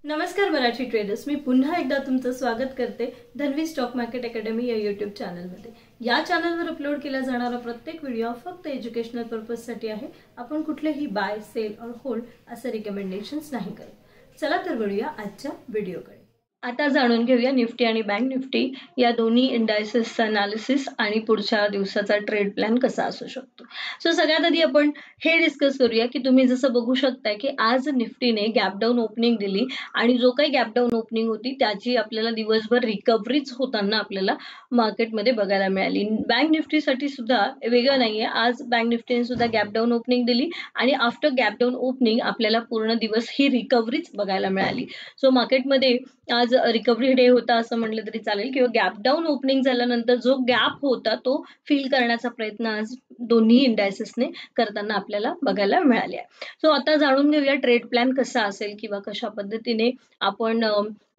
नमस्कार मराठी ट्रेडर्स, मी पुन्हा एकदा तुमचं स्वागत करते धन्वी स्टॉक मार्केट अकॅडमी या यूट्यूब चॅनलमध्ये। या चॅनलवर अपलोड केला जाणारा प्रत्येक व्हिडिओ फक्त एज्युकेशनल पर्पजसाठी आहे। आपण कुठलेही बाय, सेल और होल्ड असे रिकमेंडेशन्स नाही करत। चला तर वळूया आजच्या व्हिडिओकडे। आता जाणून घेऊया निफ्टी आणि बँक निफ्टी या दोन्ही इंडायसेसचा अनालिसिस आणि पुढच्या दिवसाचा ट्रेड प्लॅन कसा असू शकतो। सो सगळ्यात आधी आपण हे डिस्कस करूया की तुम्ही जसं बघू शकता की आज निफ्टीने गॅप डाऊन ओपनिंग दिली आणि जो काही गॅप डाऊन ओपनिंग होती त्याची आपल्याला दिवसभर रिकव्हरीच होताना आपल्याला मार्केटमध्ये बघायला मिळाली। बँक निफ्टीसाठी सुद्धा वेगळं नाहीये, आज बँक निफ्टीने सुद्धा गॅप डाऊन ओपनिंग दिली आणि आफ्टर गॅप डाऊन ओपनिंग आपल्याला पूर्ण दिवस ही रिकव्हरीच बघायला मिळाली। सो मार्केटमध्ये आज रिकव्हरी डे होता असं म्हटलं तरी चालेल, किंवा गॅप डाऊन ओपनिंग झाल्यानंतर जो गॅप होता तो फिल करण्याचा प्रयत्न आज दोन्ही इंडायसेसने करताना आपल्याला बघायला मिळाले आहे। सो आता जाणून घेऊया ट्रेड प्लॅन कसा असेल किंवा कशा पद्धतीने आपण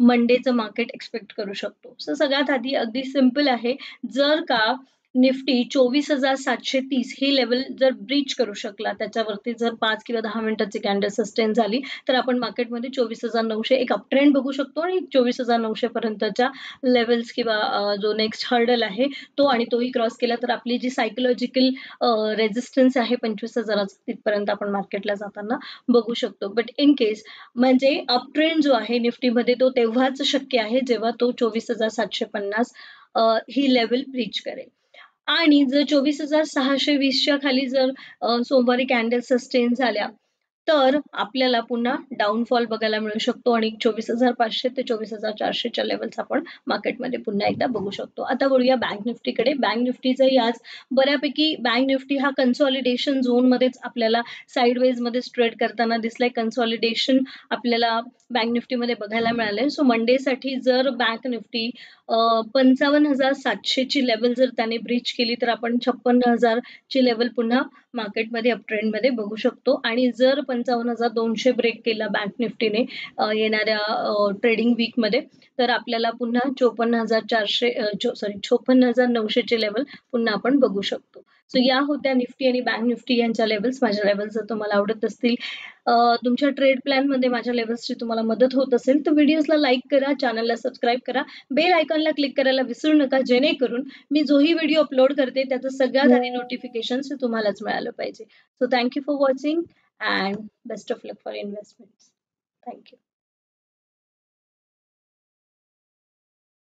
मंडेचं मार्केट एक्सपेक्ट करू शकतो। सो सगळ्यात आधी अगदी सिंपल आहे, जर का निफ्टी 24,730 ही लेवल जर ब्रीच करू शकला, त्याच्यावरती जर 5 किंवा 10 मिनिटाची कॅन्डल सस्टेन झाली तर आपण मार्केटमध्ये 24,900 एक अप ट्रेंड बघू शकतो आणि 24,900 पर्यंतच्या लेवल्स किंवा जो नेक्स्ट हर्डल आहे तो आणि तोही क्रॉस केला तर आपली जी सायकोलॉजिकल रेजिस्टन्स आहे 25,000 तिथपर्यंत आपण मार्केटला जाताना बघू शकतो। बट इन केस म्हणजे अप ट्रेंड जो आहे निफ्टीमध्ये तो तेव्हाच शक्य आहे जेव्हा तो 24,750 ही लेवल ब्रीच करेल। आणि जर 24,620च्या खाली जर सोमवारी कॅन्डल सस्टेन झाल्या तर आपल्याला पुन्हा डाऊनफॉल बघायला मिळू शकतो आणि 24,500 ते 24,400च्या लेवल्स आपण मार्केटमध्ये पुन्हा एकदा बघू शकतो। आता वळूया बँक निफ्टीकडे। बँक निफ्टीचंही आज बऱ्यापैकी बँक निफ्टी हा कन्सॉलिडेशन झोनमध्येच आपल्याला साईडवेज मध्ये ट्रेड करताना दिसलाय। कन्सॉलिडेशन आपल्याला बँक निफ्टीमध्ये बघायला मिळालंय। सो मंडेसाठी जर बँक निफ्टी 55,700 ची लेवल जर त्याने ब्रीच केली तर आपण 56,000 ची लेवल पुन्हा मार्केटमध्ये अप ट्रेंड मध्ये बघू शकतो। आणि जर 55,200 ब्रेक केला बँक निफ्टीने येणाऱ्या ट्रेडिंग वीक मध्ये तर आपल्याला पुन्हा 54,900 ची लेवल पुन्हा आपण बघू शकतो। सो या होत्या निफ्टी आणि बँक निफ्टी यांच्या लेवल्स। माझ्या लेवल्स जर तुम्हाला आवडत असतील, तुमच्या ट्रेड प्लॅन मध्ये माझ्या लेवल्सची तुम्हाला मदत होत असेल तर व्हिडिओजला लाईक करा, चॅनलला सबस्क्राईब करा, बेल आयकॉनला क्लिक करायला विसरू नका, जेणेकरून मी जोही व्हिडिओ अपलोड करते त्याचं सगळ्यात आधी नोटिफिकेशन तुम्हालाच मिळालं पाहिजे। So thank you for watching and best of luck for investments. Thank you.